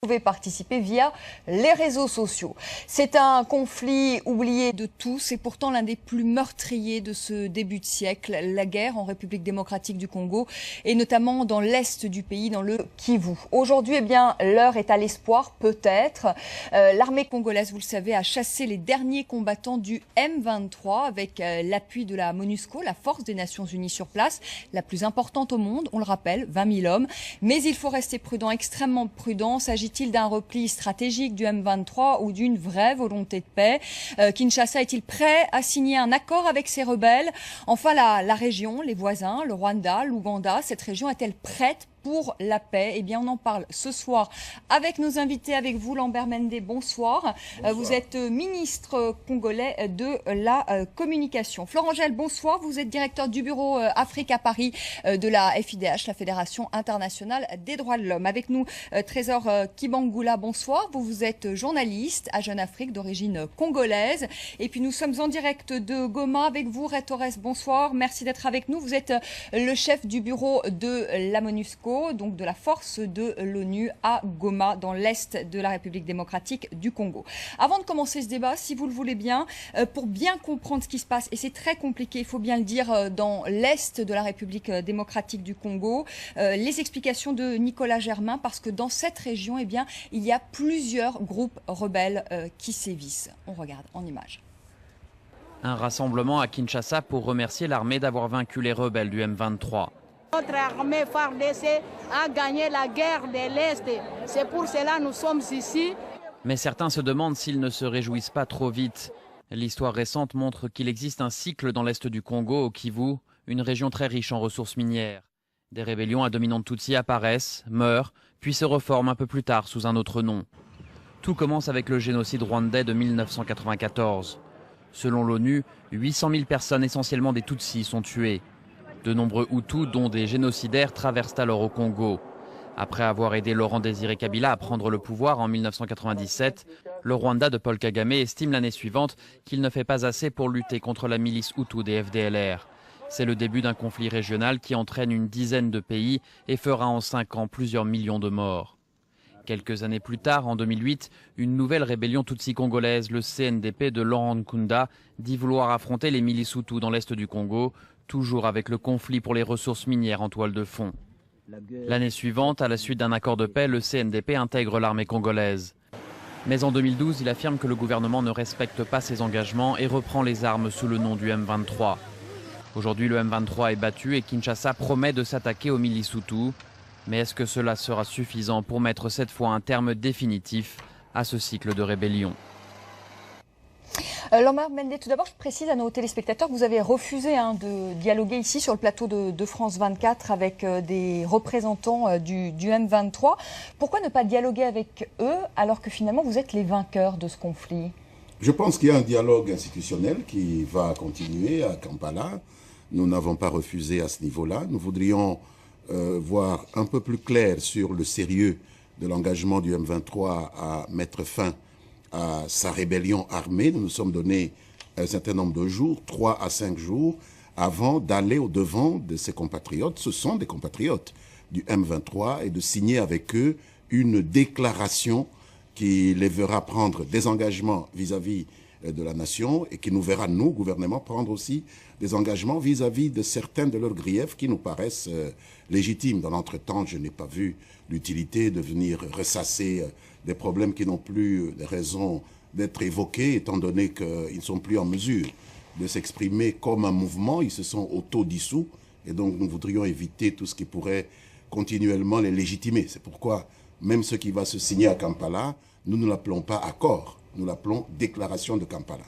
Vous pouvez participer via les réseaux sociaux. C'est un conflit oublié de tous et pourtant l'un des plus meurtriers de ce début de siècle, la guerre en République démocratique du Congo et notamment dans l'est du pays, dans le Kivu. Aujourd'hui, l'heure est à l'espoir, peut-être. L'armée congolaise, vous le savez, a chassé les derniers combattants du M23 avec l'appui de la MONUSCO, la force des Nations Unies sur place, la plus importante au monde, on le rappelle, 20 000 hommes. Mais il faut rester prudent, extrêmement prudent. S'agit-il d'un repli stratégique du M23 ou d'une vraie volonté de paix? Kinshasa est-il prêt à signer un accord avec ses rebelles? Enfin, la région, les voisins, le Rwanda, l'Ouganda, cette région est-elle prête pour la paix? Eh bien, on en parle ce soir avec nos invités, avec vous, Lambert Mende, bonsoir. Vous êtes ministre congolais de la communication. Florent Gel, bonsoir. Vous êtes directeur du bureau Afrique à Paris de la FIDH, la Fédération internationale des droits de l'homme. Avec nous, Trésor Kibangula, bonsoir. Vous êtes journaliste à Jeune Afrique d'origine congolaise. Et puis, nous sommes en direct de Goma avec vous, Ray Torres, bonsoir. Merci d'être avec nous. Vous êtes le chef du bureau de la MONUSCO, donc de la force de l'ONU à Goma, dans l'est de la République démocratique du Congo. Avant de commencer ce débat, si vous le voulez bien, pour bien comprendre ce qui se passe, et c'est très compliqué, il faut bien le dire, dans l'est de la République démocratique du Congo, les explications de Nicolas Germain, parce que dans cette région, eh bien, il y a plusieurs groupes rebelles qui sévissent. On regarde en images. Un rassemblement à Kinshasa pour remercier l'armée d'avoir vaincu les rebelles du M23. Notre armée FARDC a gagné la guerre de l'Est. C'est pour cela que nous sommes ici. Mais certains se demandent s'ils ne se réjouissent pas trop vite. L'histoire récente montre qu'il existe un cycle dans l'est du Congo, au Kivu, une région très riche en ressources minières. Des rébellions à dominante Tutsi apparaissent, meurent, puis se reforment un peu plus tard sous un autre nom. Tout commence avec le génocide rwandais de 1994. Selon l'ONU, 800 000 personnes, essentiellement des Tutsis, sont tuées. De nombreux Hutus, dont des génocidaires, traversent alors au Congo. Après avoir aidé Laurent Désiré Kabila à prendre le pouvoir en 1997, le Rwanda de Paul Kagame estime l'année suivante qu'il ne fait pas assez pour lutter contre la milice Hutu des FDLR. C'est le début d'un conflit régional qui entraîne une dizaine de pays et fera en 5 ans plusieurs millions de morts. Quelques années plus tard, en 2008, une nouvelle rébellion tutsi congolaise, le CNDP de Laurent Nkunda, dit vouloir affronter les milices Hutus dans l'est du Congo, toujours avec le conflit pour les ressources minières en toile de fond. L'année suivante, à la suite d'un accord de paix, le CNDP intègre l'armée congolaise. Mais en 2012, il affirme que le gouvernement ne respecte pas ses engagements et reprend les armes sous le nom du M23. Aujourd'hui, le M23 est battu et Kinshasa promet de s'attaquer aux milices Hutus. Mais est-ce que cela sera suffisant pour mettre cette fois un terme définitif à ce cycle de rébellion? Lambert Mende, tout d'abord, je précise à nos téléspectateurs que vous avez refusé de dialoguer ici sur le plateau de France 24 avec des représentants du M23. Pourquoi ne pas dialoguer avec eux alors que finalement vous êtes les vainqueurs de ce conflit? Je pense qu'il y a un dialogue institutionnel qui va continuer à Kampala. Nous n'avons pas refusé à ce niveau-là. Nous voudrions voir un peu plus clair sur le sérieux de l'engagement du M23 à mettre fin à sa rébellion armée. Nous nous sommes donné un certain nombre de jours, 3 à 5 jours, avant d'aller au-devant de ses compatriotes. Ce sont des compatriotes du M23 et de signer avec eux une déclaration qui les verra prendre des engagements vis-à-vis de la nation et qui nous verra, nous, gouvernement, prendre aussi des engagements vis-à-vis de certains de leurs griefs qui nous paraissent légitimes. Dans l'entretemps, je n'ai pas vu l'utilité de venir ressasser des problèmes qui n'ont plus de raison d'être évoqués, étant donné qu'ils ne sont plus en mesure de s'exprimer comme un mouvement. Ils se sont auto-dissous et donc nous voudrions éviter tout ce qui pourrait continuellement les légitimer. C'est pourquoi même ce qui va se signer à Kampala, nous ne l'appelons pas accord. Nous l'appelons déclaration de Kampala.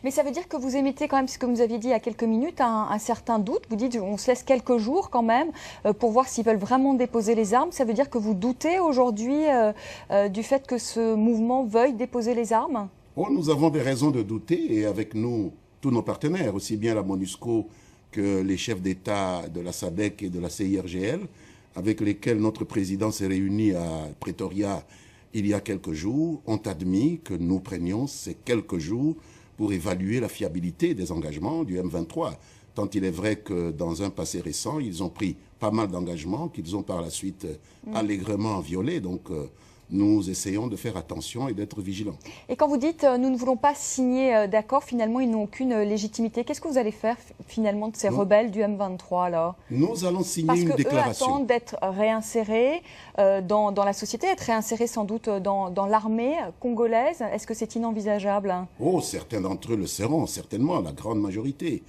Mais ça veut dire que vous émettez quand même, ce que vous aviez dit il y a quelques minutes, un certain doute. Vous dites on se laisse quelques jours quand même pour voir s'ils veulent vraiment déposer les armes. Ça veut dire que vous doutez aujourd'hui du fait que ce mouvement veuille déposer les armes? Oh, nous avons des raisons de douter et avec nous, tous nos partenaires, aussi bien la MONUSCO que les chefs d'État de la SADC et de la CIRGL, avec lesquels notre président s'est réuni à Pretoria il y a quelques jours, ont admis que nous prenions ces quelques jours pour évaluer la fiabilité des engagements du M23. Tant il est vrai que dans un passé récent, ils ont pris pas mal d'engagements qu'ils ont par la suite allègrement violés. Donc nous essayons de faire attention et d'être vigilants. Et quand vous dites nous ne voulons pas signer d'accord, finalement ils n'ont aucune légitimité, qu'est-ce que vous allez faire finalement de ces rebelles du M23 alors? Nous allons signer Parce une que déclaration. Eux attendent d'être réinsérés dans la société, être réinsérés sans doute dans l'armée congolaise. Est-ce que c'est inenvisageable? Oh, certains d'entre eux le seront, certainement, la grande majorité.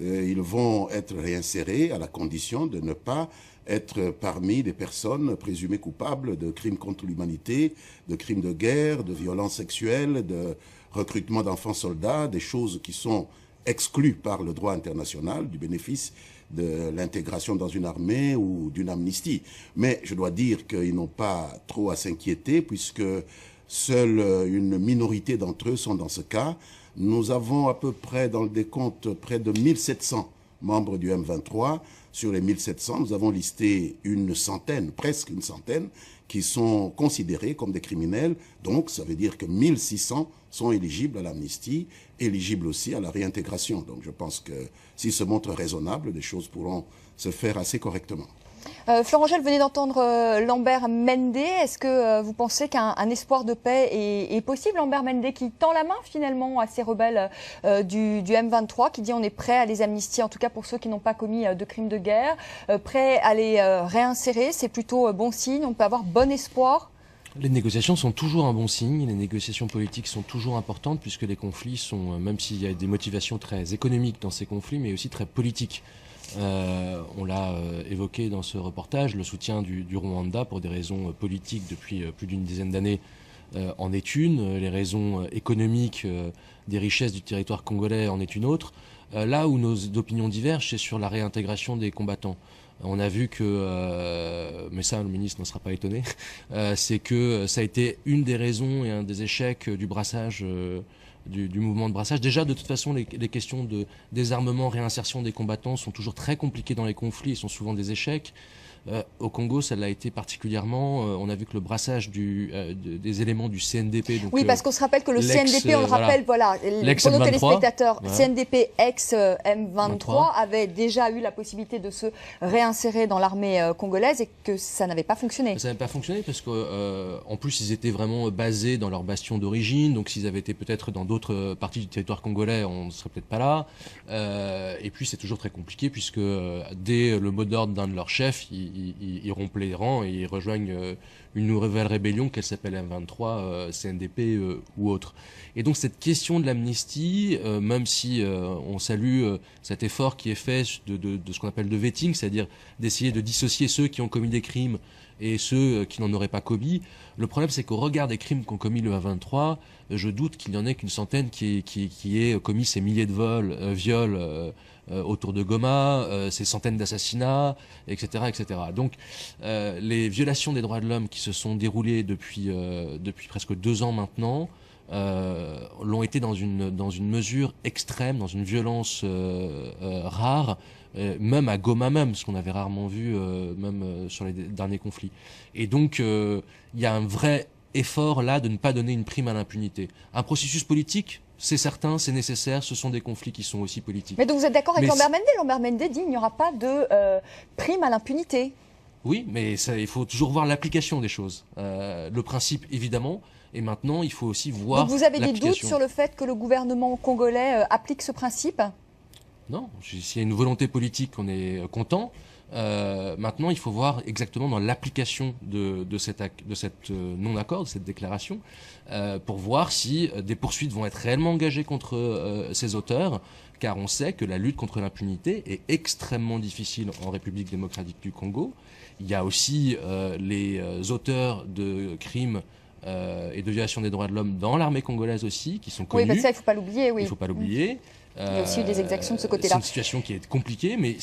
Ils vont être réinsérés à la condition de ne pas être parmi des personnes présumées coupables de crimes contre l'humanité, de crimes de guerre, de violences sexuelles, de recrutement d'enfants soldats, des choses qui sont exclues par le droit international du bénéfice de l'intégration dans une armée ou d'une amnistie. Mais je dois dire qu'ils n'ont pas trop à s'inquiéter puisque seule une minorité d'entre eux sont dans ce cas. Nous avons à peu près dans le décompte près de 1700 membres du M23. Sur les 1700, nous avons listé une centaine, presque une centaine, qui sont considérés comme des criminels. Donc, ça veut dire que 1600 sont éligibles à l'amnistie, éligibles aussi à la réintégration. Donc, je pense que s'ils se montrent raisonnables, des choses pourront se faire assez correctement. Florent Gel, venez d'entendre Lambert Mende. Est-ce que vous pensez qu'un espoir de paix est possible? Lambert Mende qui tend la main finalement à ces rebelles du M23, qui dit on est prêt à les amnistier, en tout cas pour ceux qui n'ont pas commis de crimes de guerre, prêt à les réinsérer. C'est plutôt bon signe, on peut avoir bon espoir? Les négociations sont toujours un bon signe, les négociations politiques sont toujours importantes puisque les conflits sont, même s'il y a des motivations très économiques dans ces conflits, mais aussi très politiques. On l'a évoqué dans ce reportage, le soutien du Rwanda pour des raisons politiques depuis plus d'une dizaine d'années en est une, les raisons économiques des richesses du territoire congolais en est une autre. Là où nos opinions divergent, c'est sur la réintégration des combattants. On a vu que, mais ça le ministre n'en sera pas étonné, c'est que ça a été une des raisons et un des échecs du brassage du mouvement de brassage. Déjà, de toute façon, les questions de désarmement, réinsertion des combattants sont toujours très compliquées dans les conflits et sont souvent des échecs. Au Congo, ça l'a été particulièrement. On a vu que le brassage des éléments du CNDP... Donc, oui, parce qu'on se rappelle que le CNDP, on le rappelle, voilà, pour nos téléspectateurs, voilà. CNDP ex-M23 avait déjà eu la possibilité de se réinsérer dans l'armée congolaise et que ça n'avait pas fonctionné. Ça n'avait pas fonctionné parce qu'en plus, ils étaient vraiment basés dans leur bastion d'origine. Donc, s'ils avaient été peut-être dans d'autres parties du territoire congolais, on ne serait peut-être pas là. Et puis, c'est toujours très compliqué puisque dès le mot d'ordre d'un de leurs chefs, ils rompent les rangs et ils rejoignent une nouvelle rébellion qu'elle s'appelle M23, CNDP ou autre. Et donc cette question de l'amnistie, même si on salue cet effort qui est fait de ce qu'on appelle de vetting, c'est-à-dire d'essayer de dissocier ceux qui ont commis des crimes et ceux qui n'en auraient pas commis, le problème c'est qu'au regard des crimes qu'ont commis le M23, je doute qu'il n'y en ait qu'une centaine qui ait commis ces milliers de viols autour de Goma, ces centaines d'assassinats, etc., etc. Donc, les violations des droits de l'homme qui se sont déroulées depuis presque 2 ans maintenant l'ont été dans une mesure extrême, dans une violence rare, même à Goma même, ce qu'on avait rarement vu même sur les derniers conflits. Et donc, il y a un vrai effort là de ne pas donner une prime à l'impunité. Un processus politique, c'est certain, c'est nécessaire, ce sont des conflits qui sont aussi politiques. Mais donc vous êtes d'accord avec Lambert Mende? Lambert Mende dit qu'il n'y aura pas de prime à l'impunité. Oui, mais ça, il faut toujours voir l'application des choses. Le principe, évidemment, et maintenant, il faut aussi voir l'application. Donc vous avez des doutes sur le fait que le gouvernement congolais applique ce principe? Non, s'il y a une volonté politique, on est content. Maintenant, il faut voir exactement dans l'application de cet non-accord, de cette déclaration, pour voir si des poursuites vont être réellement engagées contre ces auteurs, car on sait que la lutte contre l'impunité est extrêmement difficile en République démocratique du Congo. Il y a aussi les auteurs de crimes et de violations des droits de l'homme dans l'armée congolaise aussi, qui sont connus. Oui, ça, il ne faut pas l'oublier. Oui. Il ne faut pas l'oublier. Il y a aussi eu des exactions de ce côté-là. C'est une situation qui est compliquée, mais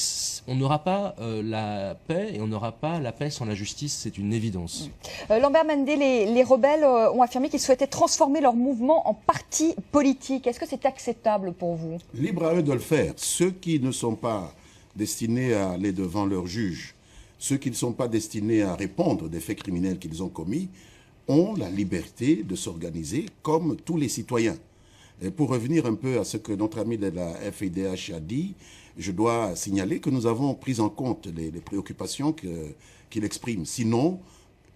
on n'aura pas la paix et on n'aura pas la paix sans la justice, c'est une évidence. Lambert Mende, les rebelles ont affirmé qu'ils souhaitaient transformer leur mouvement en parti politique. Est-ce que c'est acceptable pour vous? Libre à eux de le faire. Ceux qui ne sont pas destinés à aller devant leur juge, ceux qui ne sont pas destinés à répondre des faits criminels qu'ils ont commis, ont la liberté de s'organiser comme tous les citoyens. Et pour revenir un peu à ce que notre ami de la FIDH a dit, je dois signaler que nous avons pris en compte les préoccupations qu'il exprime. Sinon,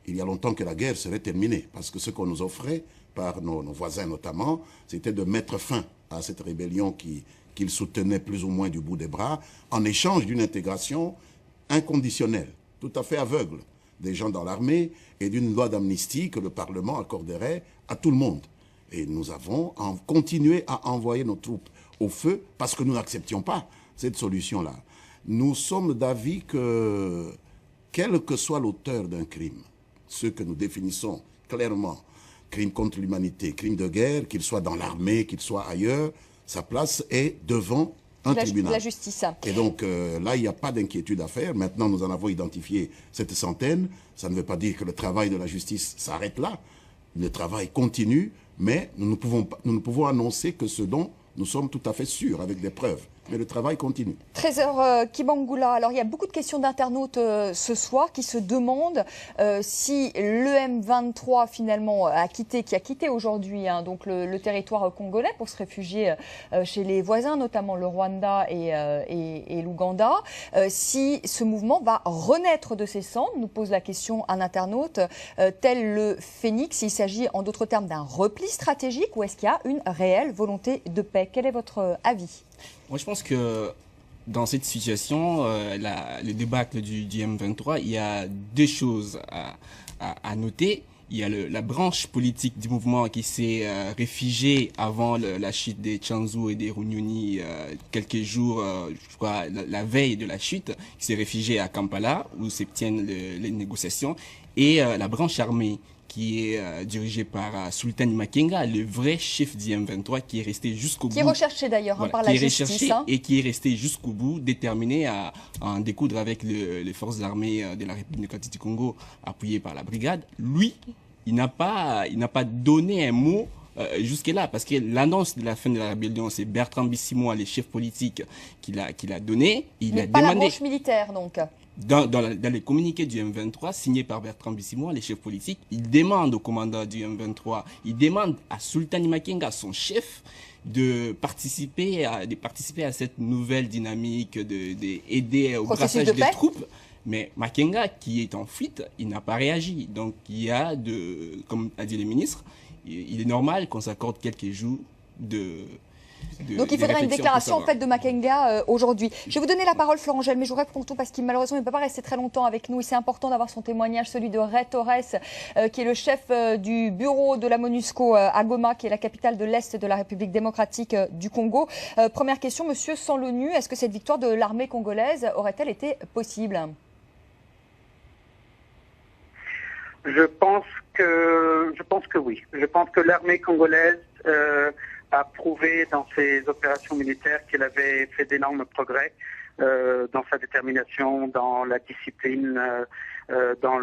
il y a longtemps que la guerre serait terminée. Parce que ce qu'on nous offrait, par nos voisins notamment, c'était de mettre fin à cette rébellion qu'ils soutenaient plus ou moins du bout des bras, en échange d'une intégration inconditionnelle, tout à fait aveugle, des gens dans l'armée et d'une loi d'amnistie que le Parlement accorderait à tout le monde. Et nous avons continué à envoyer nos troupes au feu parce que nous n'acceptions pas cette solution-là. Nous sommes d'avis que, quel que soit l'auteur d'un crime, ce que nous définissons clairement, crime contre l'humanité, crime de guerre, qu'il soit dans l'armée, qu'il soit ailleurs, sa place est devant un tribunal. La justice. Et donc là, il n'y a pas d'inquiétude à faire. Maintenant, nous en avons identifié cette centaine. Ça ne veut pas dire que le travail de la justice s'arrête là. Le travail continue, mais nous ne pouvons annoncer que ce dont nous sommes tout à fait sûrs, avec des preuves. Mais le travail continue. Trésor Kibangula, alors il y a beaucoup de questions d'internautes ce soir qui se demandent si le M23 finalement qui a quitté aujourd'hui donc le territoire congolais pour se réfugier chez les voisins, notamment le Rwanda et l'Ouganda, si ce mouvement va renaître de ses cendres, nous pose la question un internaute, tel le phénix, il s'agit en d'autres termes d'un repli stratégique ou est-ce qu'il y a une réelle volonté de paix? Quel est votre avis? Moi, je pense que dans cette situation, le débâcle du M23, il y a deux choses à noter. Il y a la branche politique du mouvement qui s'est réfugiée avant la chute des Tchanzu et des Runyoni quelques jours, je crois, la veille de la chute, qui s'est réfugiée à Kampala, où se tiennent les négociations, et la branche armée, qui est dirigé par Sultan Makenga, le vrai chef du M23, qui est resté jusqu'au bout. Qui est recherché d'ailleurs par la justice. Et qui est resté jusqu'au bout, déterminé à en découdre avec les forces armées de la République démocratique du Congo, appuyées par la brigade. Lui, il n'a pas donné un mot jusque-là, parce que l'annonce de la fin de la rébellion, c'est Bertrand Bisimwa, le chef politique, qui l'a donné. Il Mais a pas demandé... la branche militaire, donc. Dans les communiqués du M23 signés par Bertrand Bisimwa, les chefs politiques, il demande au commandant du M23, il demande à Sultan Makenga, son chef, de participer à cette nouvelle dynamique, d'aider au brassage des troupes. Mais Makenga, qui est en fuite, il n'a pas réagi. Donc il y a, comme a dit le ministre, il est normal qu'on s'accorde quelques jours donc il faudra une déclaration en fait de Makenga aujourd'hui. Je vais vous donner la parole, Florent Gel, mais je vous réponds tout parce qu'il malheureusement ne peut pas rester très longtemps avec nous. Et c'est important d'avoir son témoignage, celui de Ray Torres, qui est le chef du bureau de la MONUSCO à Goma, qui est la capitale de l'Est de la République démocratique du Congo. Première question, monsieur, sans l'ONU, est-ce que cette victoire de l'armée congolaise aurait-elle été possible? Je pense que oui. Je pense que l'armée congolaise a prouvé dans ses opérations militaires qu'elle avait fait d'énormes progrès dans sa détermination, dans la discipline, dans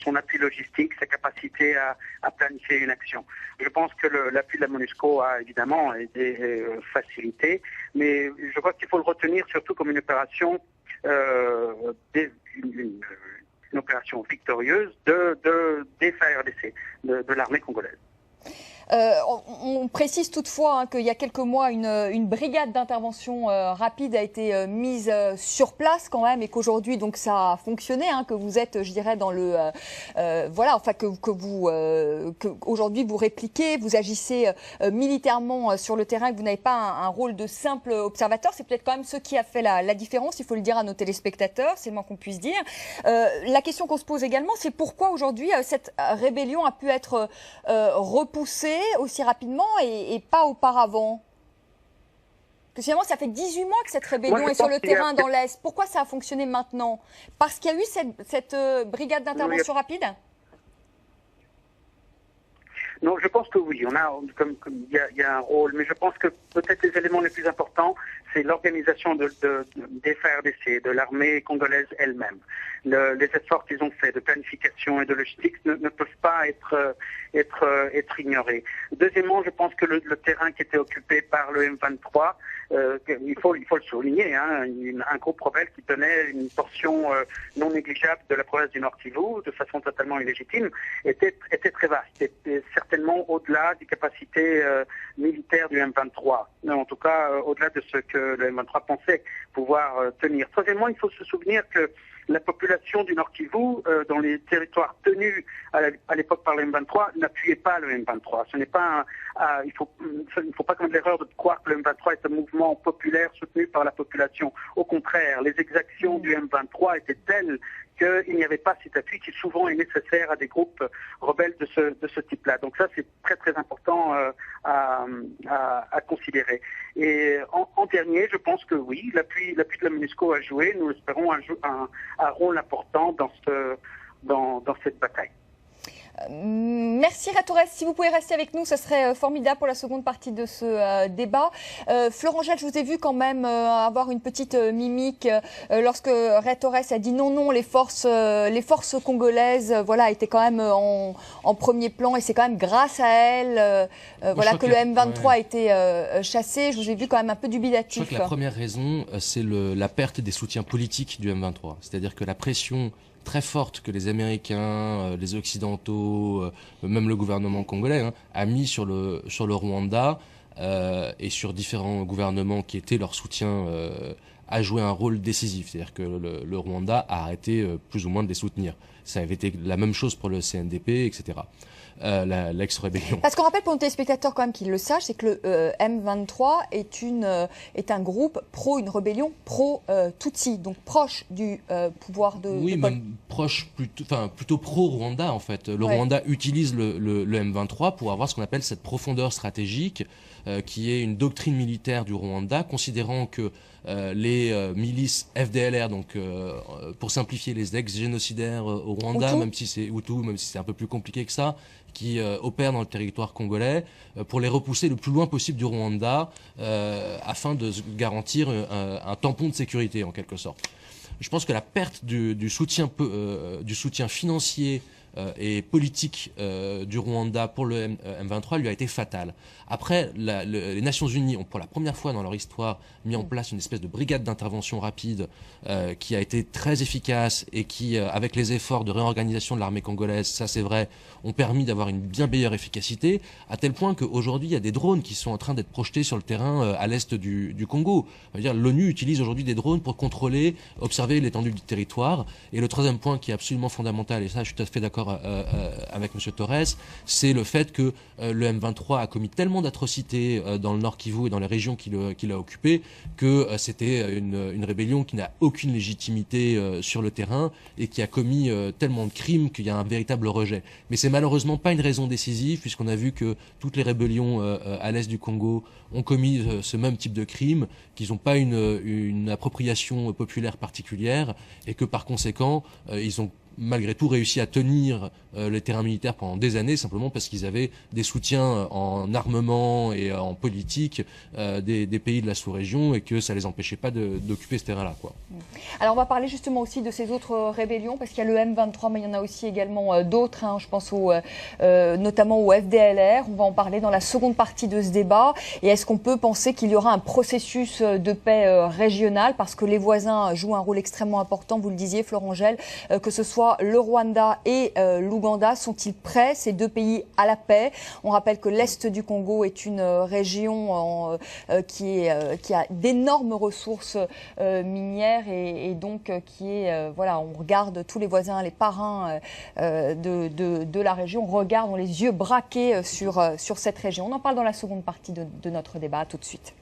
son appui logistique, sa capacité à planifier une action. Je pense que l'appui de la MONUSCO a évidemment été facilité, mais je crois qu'il faut le retenir surtout comme une opération une opération victorieuse des FARDC, de l'armée congolaise. On précise toutefois qu'il y a quelques mois, une brigade d'intervention rapide a été mise sur place quand même, et qu'aujourd'hui donc ça a fonctionné, que vous êtes, je dirais, dans le qu'aujourd'hui vous répliquez, vous agissez militairement sur le terrain, que vous n'avez pas un rôle de simple observateur. C'est peut-être quand même ce qui a fait la différence. Il faut le dire à nos téléspectateurs, c'est le moins qu'on puisse dire. La question qu'on se pose également, c'est pourquoi aujourd'hui cette rébellion a pu être repoussée aussi rapidement et pas auparavant? Parce que finalement, ça fait 18 mois que cette rébellion est sur le terrain dans l'Est. Pourquoi ça a fonctionné maintenant? Parce qu'il y a eu cette brigade d'intervention rapide? Non, je pense que oui. Il y a un rôle, mais je pense que peut-être les éléments les plus importants, c'est l'organisation des FARDC, de l'armée congolaise elle-même. Les efforts qu'ils ont faits de planification et de logistique ne peuvent pas être ignorés. Deuxièmement, je pense que le terrain qui était occupé par le M23, il faut le souligner, un groupe rebelle qui tenait une portion non négligeable de la province du Nord Kivu, de façon totalement illégitime, était très vaste, était certainement au-delà des capacités militaires du M23, en tout cas au-delà de ce que le M23 pensait pouvoir tenir. Troisièmement, il faut se souvenir que la population du Nord Kivu, dans les territoires tenus à l'époque par le M23, n'appuyait pas le M23. Ce n'est pas il ne faut pas commettre l'erreur de croire que le M23 est un mouvement populaire soutenu par la population. Au contraire, les exactions du M23 étaient telles qu'il n'y avait pas cet appui qui souvent est nécessaire à des groupes rebelles de ce type-là. Donc ça, c'est très très important à considérer. Et en dernier, je pense que oui, l'appui de la MONUSCO a joué, nous espérons, un rôle important dans cette bataille. Merci Torres. Si vous pouvez rester avec nous, ce serait formidable pour la seconde partie de ce débat. Florent Gel, je vous ai vu quand même avoir une petite mimique lorsque Torres a dit non, les forces congolaises étaient quand même en premier plan et c'est quand même grâce à elles que le M23 a été chassé. Je vous ai vu quand même un peu dubitatif. Je crois que la première raison, c'est la perte des soutiens politiques du M23. C'est-à-dire que la pression très forte que les Américains, les Occidentaux, même le gouvernement congolais a mis sur le Rwanda et sur différents gouvernements qui étaient leur soutien a joué un rôle décisif. C'est-à-dire que le Rwanda a arrêté plus ou moins de les soutenir. Ça avait été la même chose pour le CNDP, etc. L'ex-rébellion. Parce qu'on rappelle pour nos téléspectateurs quand même qu'ils le sachent, c'est que le M23 est un groupe une rébellion pro-Tutsi, donc proche du pouvoir de... Oui, même proche, plutôt pro-Rwanda en fait. Le Rwanda utilise le M23 pour avoir ce qu'on appelle cette profondeur stratégique, qui est une doctrine militaire du Rwanda, considérant que les milices FDLR, donc pour simplifier les ex-génocidaires au Rwanda, même si c'est Hutu, même si c'est un peu plus compliqué que ça, qui opèrent dans le territoire congolais, pour les repousser le plus loin possible du Rwanda, afin de garantir un tampon de sécurité en quelque sorte. Je pense que la perte du soutien financier et politique du Rwanda pour le M23 lui a été fatale. Après, les Nations Unies ont pour la première fois dans leur histoire mis en place une espèce de brigade d'intervention rapide qui a été très efficace et qui, avec les efforts de réorganisation de l'armée congolaise, ça c'est vrai, ont permis d'avoir une bien meilleure efficacité, à tel point qu'aujourd'hui il y a des drones qui sont en train d'être projetés sur le terrain à l'est du Congo. L'ONU utilise aujourd'hui des drones pour contrôler, observer l'étendue du territoire. Et le troisième point qui est absolument fondamental, et ça je suis tout à fait d'accord avec M. Torres, c'est le fait que le M23 a commis tellement d'atrocités dans le Nord Kivu et dans les régions qu'il a occupées que c'était une rébellion qui n'a aucune légitimité sur le terrain et qui a commis tellement de crimes qu'il y a un véritable rejet. Mais c'est malheureusement pas une raison décisive, puisqu'on a vu que toutes les rébellions à l'est du Congo ont commis ce même type de crimes, qu'ils n'ont pas une appropriation populaire particulière et que par conséquent ils ont malgré tout réussi à tenir les terrains militaires pendant des années, simplement parce qu'ils avaient des soutiens en armement et en politique des pays de la sous-région et que ça les empêchait pas d'occuper ce terrain-là, quoi. Alors on va parler justement aussi de ces autres rébellions, parce qu'il y a le M23, mais il y en a aussi également d'autres, je pense notamment au FDLR. On va en parler dans la seconde partie de ce débat. Et est-ce qu'on peut penser qu'il y aura un processus de paix régional, parce que les voisins jouent un rôle extrêmement important, vous le disiez Florent Gel, que ce soit le Rwanda et l'Ouganda, sont-ils prêts, ces deux pays, à la paix? On rappelle que l'Est du Congo est une région qui a d'énormes ressources minières et donc on regarde tous les voisins, les parrains de la région, ont les yeux braqués sur cette région. On en parle dans la seconde partie de notre débat. À tout de suite.